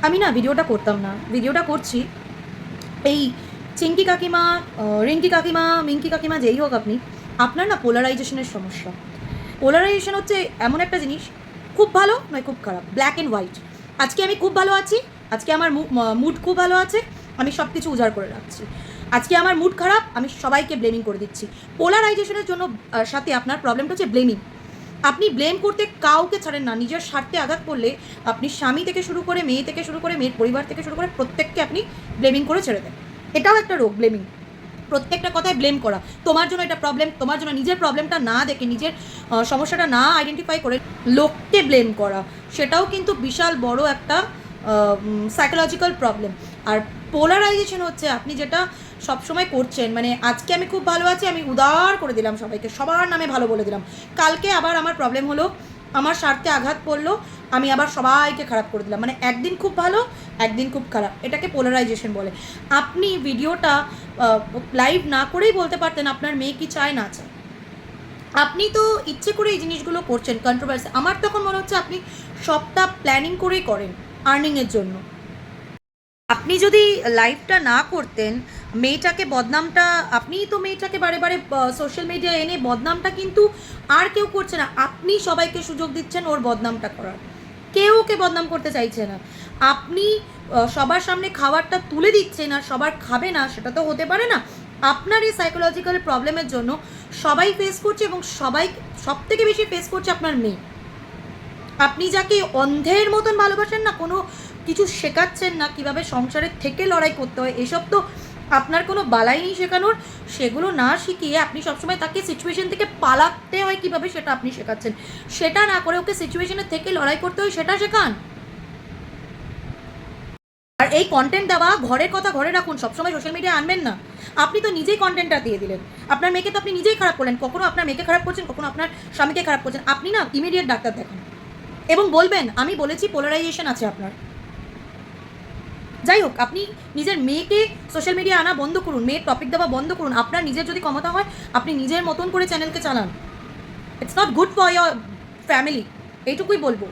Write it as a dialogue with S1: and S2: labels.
S1: আমি না ভিডিওটা করতাম না, ভিডিওটা করছি। এই চিঙ্কি কাকিমা, রিঙ্কি কাকিমা, মিঙ্কি কাকিমা, যেই হোক আপনি, আপনার না পোলারাইজেশনের সমস্যা। পোলারাইজেশন হচ্ছে এমন একটা জিনিস, খুব ভালো নয় খুব খারাপ, ব্ল্যাক অ্যান্ড হোয়াইট। আজকে আমি খুব ভালো আছি, আজকে আমার মুড খুব ভালো আছে, আমি সব কিছু উজাড় করে রাখছি। আজকে আমার মুড খারাপ, আমি সবাইকে ব্লেমিং করে দিচ্ছি। পোলারাইজেশনের জন্য সাথে আপনার প্রবলেমটা হচ্ছে ব্লেমিং। আপনি ব্লেম করতে কাউকে ছাড়েন না। নিজের স্বার্থে আঘাত করলে আপনি স্বামী থেকে শুরু করে, মেয়ে থেকে শুরু করে, মেয়ের পরিবার থেকে শুরু করে প্রত্যেককে আপনি ব্লেমিং করে ছেড়ে দেন। এটাও একটা রোগ, ব্লেমিং। প্রত্যেকটা কথায় ব্লেম করা, তোমার জন্য এটা প্রবলেম, তোমার জন্য নিজের প্রবলেমটা না দেখে, নিজের সমস্যাটা না আইডেন্টিফাই করে লোককে ব্লেম করা, সেটাও কিন্তু বিশাল বড় একটা সাইকোলজিক্যাল প্রবলেম। আর পোলারাইজেশন হচ্ছে আপনি যেটা সবসময় করছেন, মানে আজকে আমি খুব ভালো আছি, আমি উদার করে দিলাম সবাইকে, সবার নামে ভালো বলে দিলাম। কালকে আবার আমার প্রবলেম হলো, আমার স্বার্থে আঘাত পড়লো, আমি আবার সবাইকে খারাপ করে দিলাম। মানে একদিন খুব ভালো, একদিন খুব খারাপ, এটাকে পোলারাইজেশন বলে। আপনি ভিডিওটা লাইভ না করেই বলতে পারতেন আপনার মেয়ে কি চায় না চায়। আপনি তো ইচ্ছে করে এই জিনিসগুলো করছেন, কন্ট্রোভার্সি। আমার তখন মনে হচ্ছে আপনি সবটা প্ল্যানিং করেই করেন আর্নিংয়ের জন্য। আপনি যদি লাইভটা না করতেন, মেয়েটাকে বদনামটা, আপনিই তো মেয়েটাকে বারে বারে সোশ্যাল মিডিয়ায় এনে বদনামটা কিন্তু আর কেউ করছে না, আপনি সবাইকে সুযোগ দিচ্ছেন ওর বদনামটা করার। কেউ ওকে বদনাম করতে চাইছে না। আপনি সবার সামনে খাবারটা তুলে দিচ্ছেন আর সবার খাবে না, সেটা তো হতে পারে না। আপনার এই সাইকোলজিক্যাল প্রবলেমের জন্য সবাই ফেস করছে, এবং সবাই সব থেকে বেশি ফেস করছে আপনার মেয়ে। আপনি যাকে অন্ধের মতন ভালোবাসেন না, কোনো কিছু শেখাচ্ছেন না কিভাবে সংসারের থেকে লড়াই করতে হয়, এসব তো আপনার কোনো বালাই নেই শেখানোর। সেগুলো না শিখিয়ে আপনি সবসময় তাকে সিচুয়েশন থেকে পালাতে হয় কিভাবে, সেটা আপনি শেখাচ্ছেন। সেটা না করে ওকে সিচুয়েশনের থেকে লড়াই করতে হয় সেটা শেখান। আর এই কন্টেন্ট দেওয়া, ঘরের কথা ঘরে রাখুন, সবসময় সোশ্যাল মিডিয়া আনবেন না। আপনি তো নিজেই কন্টেন্টটা দিয়ে দিলেন, আপনার মেয়েকে তো আপনি নিজেই খারাপ করলেন। কখনো আপনার মেয়েকে খারাপ করছেন, কখনো আপনার স্বামীকে খারাপ করছেন। আপনি না ইমিডিয়েট ডাক্তার দেখান এবং বলবেন আমি বলেছি পোলারাইজেশন আছে আপনার। যাই হোক, আপনি নিজের মেয়েকে সোশ্যাল মিডিয়া আনা বন্ধ করুন, মেয়ের টপিক দেওয়া বন্ধ করুন। আপনার নিজের যদি ক্ষমতা হয়, আপনি নিজের মতন করে চ্যানেলকে চালান। It's not good for year family, এইটুকুই বলবো।